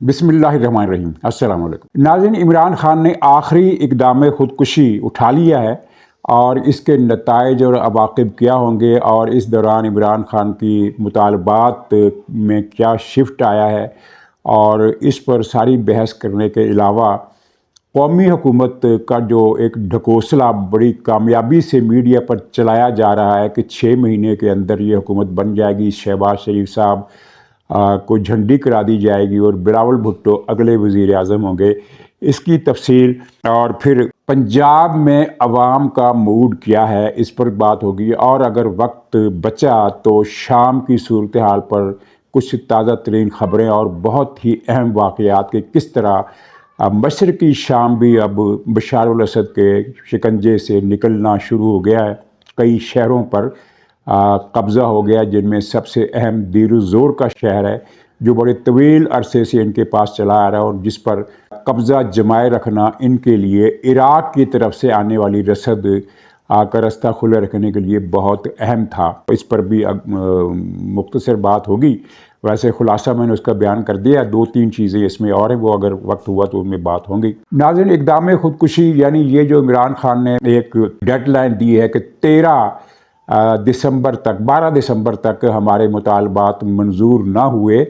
بسم اللہ الرحمن الرحیم۔ السلام علیکم ناظرین، عمران خان نے آخری اقدام خودکشی اٹھا لیا ہے اور اس کے نتائج اور عواقب کیا ہوں گے اور اس دوران عمران خان کی مطالبات میں کیا شفٹ آیا ہے، اور اس پر ساری بحث کرنے کے علاوہ قومی حکومت کا جو ایک ڈھکوسلا بڑی کامیابی سے میڈیا پر چلایا جا رہا ہے کہ 6 مہینے کے اندر یہ حکومت بن جائے گی، شہباز شریف صاحب کو جھنڈی کرا دی جائے گی اور بلاول بھٹو اگلے وزیر اعظم ہوں گے، اس کی تفصیل اور پھر پنجاب میں عوام کا موڈ کیا ہے اس پر بات ہوگی، اور اگر وقت بچا تو شام کی صورتحال پر کچھ تازہ ترین خبریں اور بہت ہی اہم واقعات کہ کس طرح مشرقی شام بھی اب بشار الاسد کے شکنجے سے نکلنا شروع ہو گیا ہے۔ کئی شہروں پر قبضہ ہو گیا، جن میں سب سے اہم دیر الزور کا شہر ہے جو بڑے طویل عرصے سے ان کے پاس چلا آ رہا ہے اور جس پر قبضہ جمائے رکھنا ان کے لیے عراق کی طرف سے آنے والی رسد کا رستہ کھلے رکھنے کے لیے بہت اہم تھا۔ اس پر بھی مختصر بات ہوگی، ویسے خلاصہ میں نے اس کا بیان کر دیا، 2-3 چیزیں اس میں اور ہیں، وہ اگر وقت ہوا تو ان میں بات ہوں گی۔ ناظرین، اقدام خودکشی یعنی یہ جو عمران خان نے ایک ڈیڈ لائن دی ہے کہ 12 دسمبر تک ہمارے مطالبات منظور نہ ہوئے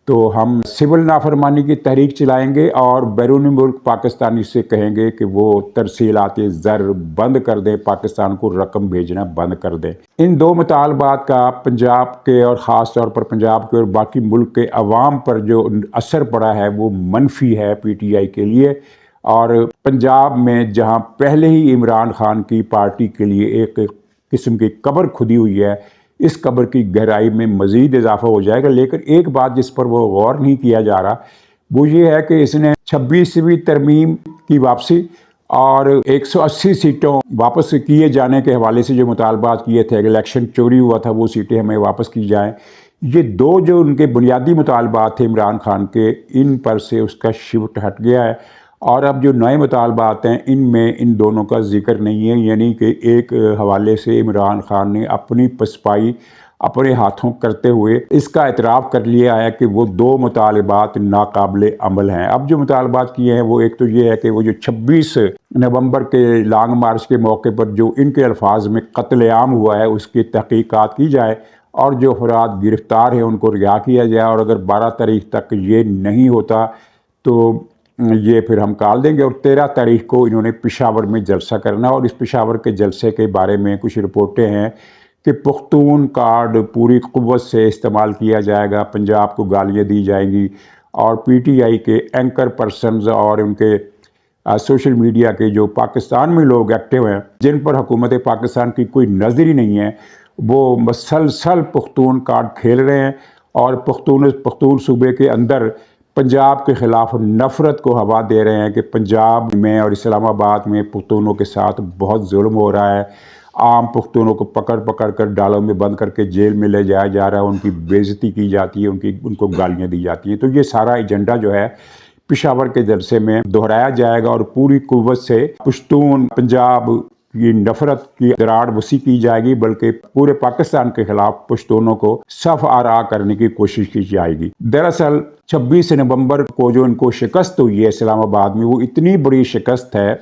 تو ہم سول نافرمانی کی تحریک چلائیں گے اور بیرون ملک پاکستانی سے کہیں گے کہ وہ ترسیلات زر بند کر دیں، پاکستان کو رقم بھیجنا بند کر دیں۔ ان 2 مطالبات کا پنجاب کے اور خاص طور پر پنجاب کے اور باقی ملک کے عوام پر جو اثر پڑا ہے وہ منفی ہے پی ٹی آئی کے لیے، اور پنجاب میں جہاں پہلے ہی عمران خان کی پارٹی کے لیے ایک قسم کی قبر کھدی ہوئی ہے، اس قبر کی گہرائی میں مزید اضافہ ہو جائے گا۔ لیکن ایک بات جس پر وہ غور نہیں کیا جا رہا وہ یہ ہے کہ اس نے 26ویں ترمیم کی واپسی اور 180 سیٹوں واپس کیے جانے کے حوالے سے جو مطالبات کیے تھے، الیکشن چوری ہوا تھا، وہ سیٹیں ہمیں واپس کی جائیں، یہ 2 جو ان کے بنیادی مطالبات تھے عمران خان کے، ان پر سے اس کا شفٹ ہٹ گیا ہے، اور اب جو نئے مطالبات ہیں ان میں ان دونوں کا ذکر نہیں ہے، یعنی کہ ایک حوالے سے عمران خان نے اپنی پسپائی اپنے ہاتھوں کرتے ہوئے اس کا اعتراف کر لیا ہے کہ وہ 2 مطالبات ناقابل عمل ہیں۔ اب جو مطالبات کیے ہیں وہ ایک تو یہ ہے کہ وہ جو 26 نومبر کے لانگ مارچ کے موقع پر جو ان کے الفاظ میں قتل عام ہوا ہے اس کی تحقیقات کی جائے اور جو افراد گرفتار ہیں ان کو رہا کیا جائے، اور اگر 12 تاریخ تک یہ نہیں ہوتا تو یہ پھر ہم کال دیں گے، اور 13 تاریخ کو انہوں نے پشاور میں جلسہ کرنا، اور اس پشاور کے جلسے کے بارے میں کچھ رپورٹیں ہیں کہ پختون کارڈ پوری قوت سے استعمال کیا جائے گا، پنجاب کو گالیاں دی جائیں گی، اور پی ٹی آئی کے اینکر پرسنز اور ان کے سوشل میڈیا کے جو پاکستان میں لوگ ایکٹیو ہیں جن پر حکومت پاکستان کی کوئی نظر ہی نہیں ہے، وہ مسلسل پختون کارڈ کھیل رہے ہیں اور پختون صوبے کے اندر پنجاب کے خلاف نفرت کو ہوا دے رہے ہیں کہ پنجاب میں اور اسلام آباد میں پختونوں کے ساتھ بہت ظلم ہو رہا ہے، عام پختونوں کو پکڑ کر ڈالوں میں بند کر کے جیل میں لے جایا جا رہا ہے، ان کی بے عزتی کی جاتی ہے، ان کو گالیاں دی جاتی ہیں۔ تو یہ سارا ایجنڈا جو ہے پشاور کے جلسے میں دہرایا جائے گا اور پوری قوت سے پشتون پنجاب یہ نفرت کی دراڑ وسیع کی جائے گی، بلکہ پورے پاکستان کے خلاف پشتونوں کو صف آرا کرنے کی کوشش کی جائے گی۔ دراصل 26 نومبر کو جو ان کو شکست ہوئی ہے اسلام آباد میں، وہ اتنی بڑی شکست ہے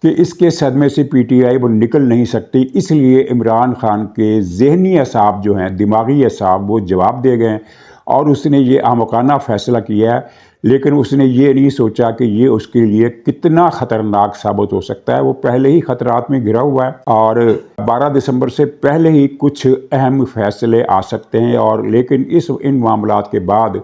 کہ اس کے صدمے سے پی ٹی آئی وہ نکل نہیں سکتی، اس لیے عمران خان کے ذہنی اعصاب جو ہیں، دماغی اعصاب، وہ جواب دے گئے، اور اس نے یہ احمقانہ فیصلہ کیا ہے، لیکن اس نے یہ نہیں سوچا کہ یہ اس کے لیے کتنا خطرناک ثابت ہو سکتا ہے۔ وہ پہلے ہی خطرات میں گھرا ہوا ہے اور 12 دسمبر سے پہلے ہی کچھ اہم فیصلے آ سکتے ہیں، اور لیکن ان معاملات کے بعد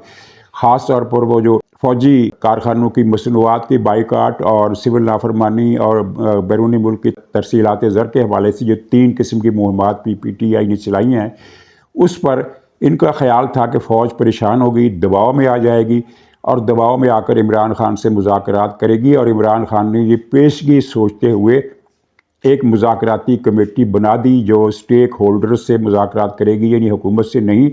خاص طور پر وہ جو فوجی کارخانوں کی مصنوعات کی بائیکاٹ اور سول نافرمانی اور بیرونی ملک کی ترسیلات زر کے حوالے سے جو 3 قسم کی مہمات پی ٹی آئی نے چلائی ہیں، اس پر ان کا خیال تھا کہ فوج پریشان ہوگی، دباؤ میں آ جائے گی اور دباؤ میں آ کر عمران خان سے مذاکرات کرے گی، اور عمران خان نے یہ پیشگی سوچتے ہوئے ایک مذاکراتی کمیٹی بنا دی جو اسٹیک ہولڈر سے مذاکرات کرے گی، یعنی حکومت سے نہیں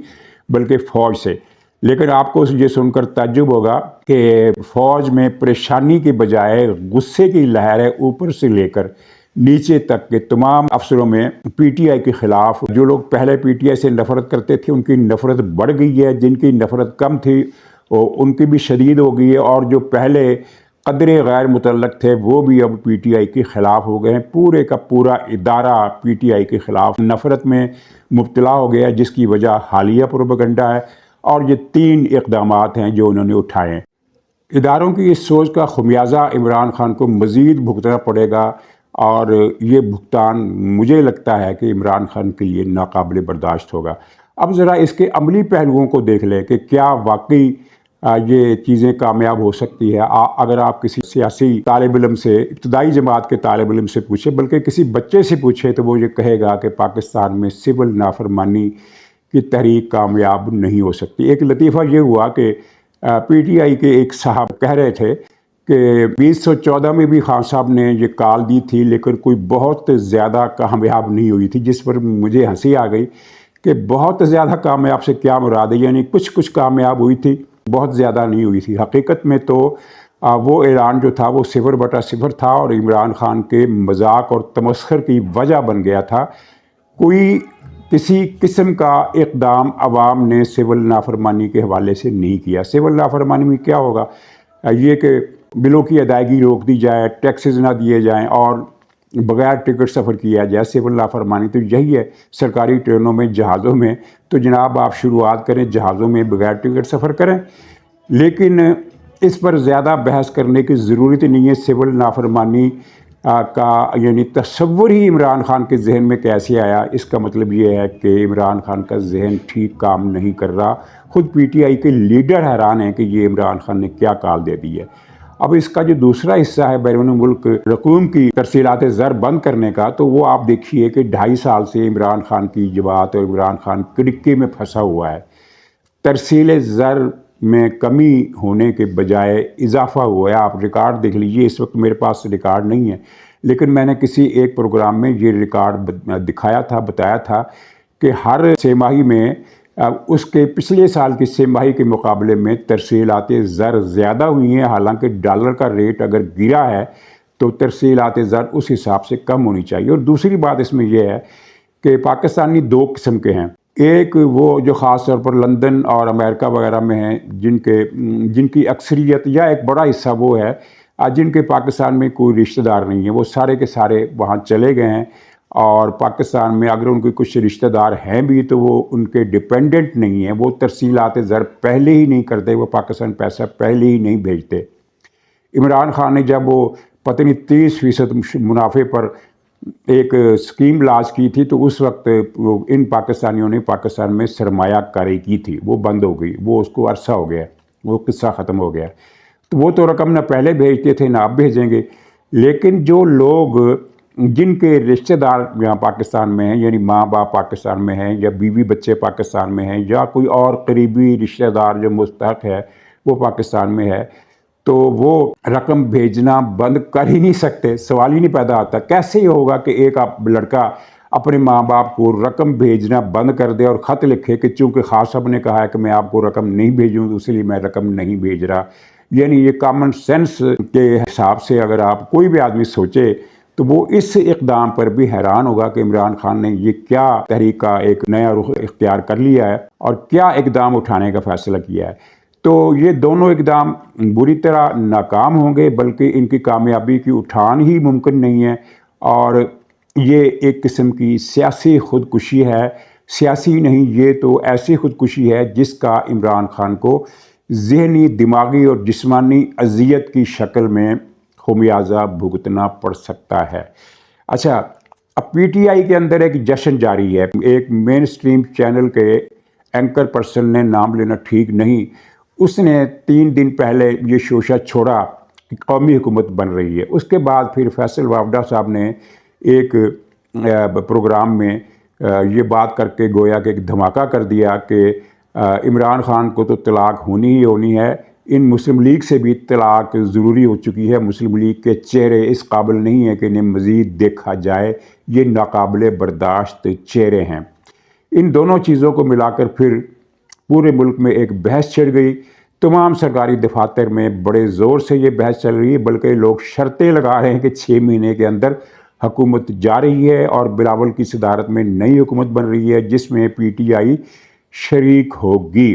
بلکہ فوج سے۔ لیکن آپ کو یہ سن کر تعجب ہوگا کہ فوج میں پریشانی کے بجائے غصے کی لہر ہے، اوپر سے لے کر نیچے تک کے تمام افسروں میں پی ٹی آئی کے خلاف، جو لوگ پہلے پی ٹی آئی سے نفرت کرتے تھے ان کی نفرت بڑھ گئی ہے، جن کی نفرت کم تھی ان کی بھی شدید ہو گئی ہے، اور جو پہلے قدرے غیر متعلق تھے وہ بھی اب پی ٹی آئی کے خلاف ہو گئے ہیں۔ پورے کا پورا ادارہ پی ٹی آئی کے خلاف نفرت میں مبتلا ہو گیا، جس کی وجہ حالیہ پروپیگنڈا ہے، اور یہ 3 اقدامات ہیں جو انہوں نے اٹھائے ہیں۔ اداروں کی اس سوچ کا خمیازہ عمران خان کو مزید بھگتنا پڑے گا، اور یہ بھگتان مجھے لگتا ہے کہ عمران خان کے لیے ناقابل برداشت ہوگا۔ اب ذرا اس کے عملی پہلوؤں کو دیکھ لیں کہ کیا واقعی یہ چیزیں کامیاب ہو سکتی ہے۔ اگر آپ کسی سیاسی طالب علم سے، ابتدائی جماعت کے طالب علم سے پوچھیں، بلکہ کسی بچے سے پوچھیں، تو وہ یہ کہے گا کہ پاکستان میں سول نافرمانی کی تحریک کامیاب نہیں ہو سکتی۔ ایک لطیفہ یہ ہوا کہ پی ٹی آئی کے ایک صاحب کہہ رہے تھے کہ 2014 میں بھی خان صاحب نے یہ کال دی تھی، لیکن کوئی بہت زیادہ کامیاب نہیں ہوئی تھی، جس پر مجھے ہنسی آ گئی کہ بہت زیادہ کامیاب سے کیا مراد ہے، یعنی کچھ کامیاب ہوئی تھی، بہت زیادہ نہیں ہوئی تھی۔ حقیقت میں تو وہ اعلان جو تھا وہ 0/0 تھا، اور عمران خان کے مذاق اور تمسخر کی وجہ بن گیا تھا۔ کوئی کسی قسم کا اقدام عوام نے سول نافرمانی کے حوالے سے نہیں کیا۔ سول نافرمانی میں کیا ہوگا؟ یہ کہ بلوں کی ادائیگی روک دی جائے، ٹیکسز نہ دیے جائیں، اور بغیر ٹکٹ سفر کیا جائے۔ سول نافرمانی تو یہی ہے، سرکاری ٹرینوں میں، جہازوں میں، تو جناب آپ شروعات کریں، جہازوں میں بغیر ٹکٹ سفر کریں۔ لیکن اس پر زیادہ بحث کرنے کی ضرورت نہیں ہے۔ سول نافرمانی کا یعنی تصور ہی عمران خان کے ذہن میں کیسے آیا؟ اس کا مطلب یہ ہے کہ عمران خان کا ذہن ٹھیک کام نہیں کر رہا۔ خود پی ٹی آئی کے لیڈر حیران ہیں کہ یہ عمران خان نے کیا کال دے دی ہے۔ اب اس کا جو دوسرا حصہ ہے بیرون ملک رقوم کی ترسیلات زر بند کرنے کا، تو وہ آپ دیکھیے کہ 2.5 سال سے عمران خان کی جماعت اور عمران خان کڑکے میں پھنسا ہوا ہے۔ ترسیل زر میں کمی ہونے کے بجائے اضافہ ہوا ہے۔ آپ ریکارڈ دیکھ لیجئے، اس وقت میرے پاس ریکارڈ نہیں ہے، لیکن میں نے کسی ایک پروگرام میں یہ ریکارڈ دکھایا تھا، بتایا تھا کہ ہر 6 ماہی میں اس کے پچھلے سال کی 6 ماہی کے مقابلے میں ترسیلات زر زیادہ ہوئی ہیں۔ حالانکہ ڈالر کا ریٹ اگر گرا ہے تو ترسیلات زر اس حساب سے کم ہونی چاہیے۔ اور دوسری بات اس میں یہ ہے کہ پاکستانی 2 قسم کے ہیں۔ ایک وہ جو خاص طور پر لندن اور امریکہ وغیرہ میں ہیں، جن کی اکثریت یا ایک بڑا حصہ وہ ہے جن کے پاکستان میں کوئی رشتہ دار نہیں ہے، وہ سارے کے سارے وہاں چلے گئے ہیں، اور پاکستان میں اگر ان کے کچھ رشتہ دار ہیں بھی تو وہ ان کے ڈیپینڈنٹ نہیں ہیں، وہ ترسیلات زر پہلے ہی نہیں کرتے، وہ پاکستان پیسہ پہلے ہی نہیں بھیجتے۔ عمران خان نے جب وہ پتہ نہیں 30% منافع پر ایک اسکیم لانچ کی تھی، تو اس وقت ان پاکستانیوں نے پاکستان میں سرمایہ کاری کی تھی، وہ بند ہو گئی، وہ اس کو عرصہ ہو گیا، وہ قصہ ختم ہو گیا۔ تو وہ تو رقم نہ پہلے بھیجتے تھے نہ اب بھیجیں گے۔ لیکن جو لوگ جن کے رشتہ دار یہاں پاکستان میں ہیں، یعنی ماں باپ پاکستان میں ہیں، یا بیوی بچے پاکستان میں ہیں، یا کوئی اور قریبی رشتہ دار جو مستحق ہے وہ پاکستان میں ہے، تو وہ رقم بھیجنا بند کر ہی نہیں سکتے۔ سوال ہی نہیں پیدا آتا، کیسے ہوگا کہ ایک لڑکا اپنے ماں باپ کو رقم بھیجنا بند کر دے اور خط لکھے کہ چونکہ خان صاحب نے کہا ہے کہ میں آپ کو رقم نہیں بھیجوں، اس لیے میں رقم نہیں بھیج رہا۔ یعنی یہ کامن سینس کے حساب سے اگر آپ کوئی بھی آدمی سوچے تو وہ اس اقدام پر بھی حیران ہوگا کہ عمران خان نے یہ کیا تحریک کا ایک نیا رخ اختیار کر لیا ہے اور کیا اقدام اٹھانے کا فیصلہ کیا ہے۔ تو یہ دونوں اقدام بری طرح ناکام ہوں گے، بلکہ ان کی کامیابی کی اٹھان ہی ممکن نہیں ہے، اور یہ ایک قسم کی سیاسی خودکشی ہے۔ سیاسی نہیں، یہ تو ایسی خودکشی ہے جس کا عمران خان کو ذہنی، دماغی اور جسمانی اذیت کی شکل میں خمیازہ بھگتنا پڑ سکتا ہے۔ اچھا، اب پی ٹی آئی کے اندر ایک جشن جاری ہے۔ ایک مین سٹریم چینل کے اینکر پرسن نے، نام لینا ٹھیک نہیں، اس نے 3 دن پہلے یہ شوشہ چھوڑا کہ قومی حکومت بن رہی ہے۔ اس کے بعد پھر فیصل وافدہ صاحب نے ایک پروگرام میں یہ بات کر کے گویا کہ ایک دھماکہ کر دیا کہ عمران خان کو تو طلاق ہونی ہی ہونی ہے، ان مسلم لیگ سے بھی طلاق ضروری ہو چکی ہے، مسلم لیگ کے چہرے اس قابل نہیں ہیں کہ انہیں مزید دیکھا جائے، یہ ناقابل برداشت چہرے ہیں۔ ان دونوں چیزوں کو ملا کر پھر پورے ملک میں ایک بحث چھڑ گئی۔ تمام سرکاری دفاتر میں بڑے زور سے یہ بحث چل رہی ہے، بلکہ لوگ شرطیں لگا رہے ہیں کہ 6 مہینے کے اندر حکومت جا رہی ہے اور بلاول کی صدارت میں نئی حکومت بن رہی ہے جس میں پی ٹی آئی شریک ہوگی۔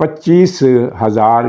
25,000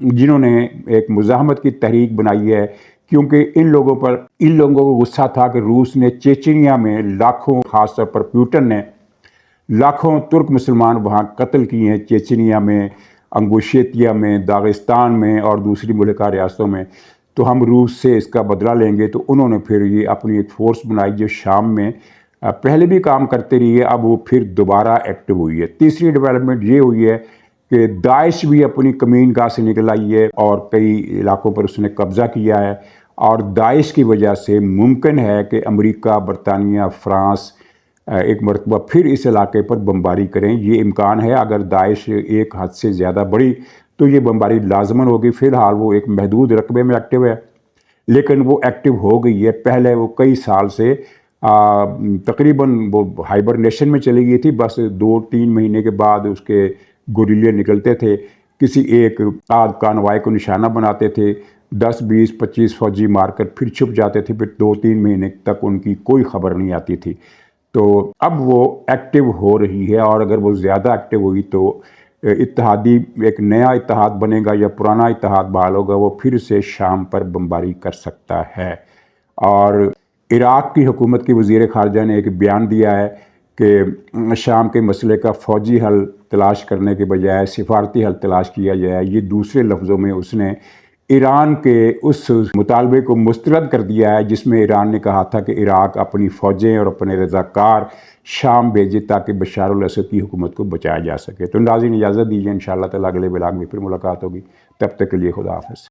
جنہوں نے ایک مزاحمت کی تحریک بنائی ہے، کیونکہ ان لوگوں کو غصہ تھا کہ روس نے چیچنیا میں لاکھوں، خاص طور پر پیوٹن نے لاکھوں ترک مسلمان وہاں قتل کیے ہیں، چیچنیا میں، انگوشیتیا میں، داغستان میں اور دوسری ملکہ ریاستوں میں، تو ہم روس سے اس کا بدلہ لیں گے۔ تو انہوں نے پھر یہ اپنی ایک فورس بنائی جو شام میں پہلے بھی کام کرتے رہی ہے، اب وہ پھر دوبارہ ایکٹیو ہوئی ہے۔ تیسری ڈیولپمنٹ یہ ہوئی ہے کہ داعش بھی اپنی کمین گاہ سے نکل آئی ہے اور کئی علاقوں پر اس نے قبضہ کیا ہے، اور داعش کی وجہ سے ممکن ہے کہ امریکہ، برطانیہ، فرانس ایک مرتبہ پھر اس علاقے پر بمباری کریں۔ یہ امکان ہے، اگر داعش ایک حد سے زیادہ بڑھی تو یہ بمباری لازماً ہوگی۔ فی الحال وہ ایک محدود رقبے میں ایکٹیو ہے، لیکن وہ ایکٹیو ہو گئی ہے۔ پہلے وہ کئی سال سے تقریباً وہ ہائبرنیشن میں چلی گئی تھی، بس 2-3 مہینے کے بعد اس کے گوریلے نکلتے تھے، کسی ایک کانوائے کو نشانہ بناتے تھے، 10، 20، 25 فوجی مار کر پھر چھپ جاتے تھے، پھر 2-3 مہینے تک ان کی کوئی خبر نہیں آتی تھی۔ تو اب وہ ایکٹیو ہو رہی ہے، اور اگر وہ زیادہ ایکٹیو ہوئی تو اتحادی ایک نیا اتحاد بنے گا یا پرانا اتحاد بحال ہوگا، وہ پھر سے شام پر بمباری کر سکتا ہے۔ اور عراق کی حکومت کی وزیر خارجہ نے ایک بیان دیا ہے کہ شام کے مسئلے کا فوجی حل تلاش کرنے کے بجائے سفارتی حل تلاش کیا جائے۔ یہ دوسرے لفظوں میں اس نے ایران کے اس مطالبے کو مسترد کر دیا ہے جس میں ایران نے کہا تھا کہ عراق اپنی فوجیں اور اپنے رضاکار شام بھیجے تاکہ بشار الاسد کی حکومت کو بچایا جا سکے۔ تو ناظرین اجازت دیجیے، انشاءاللہ تعالی اگلے ولاگ میں پھر ملاقات ہوگی، تب تک کے لیے خدا حافظ۔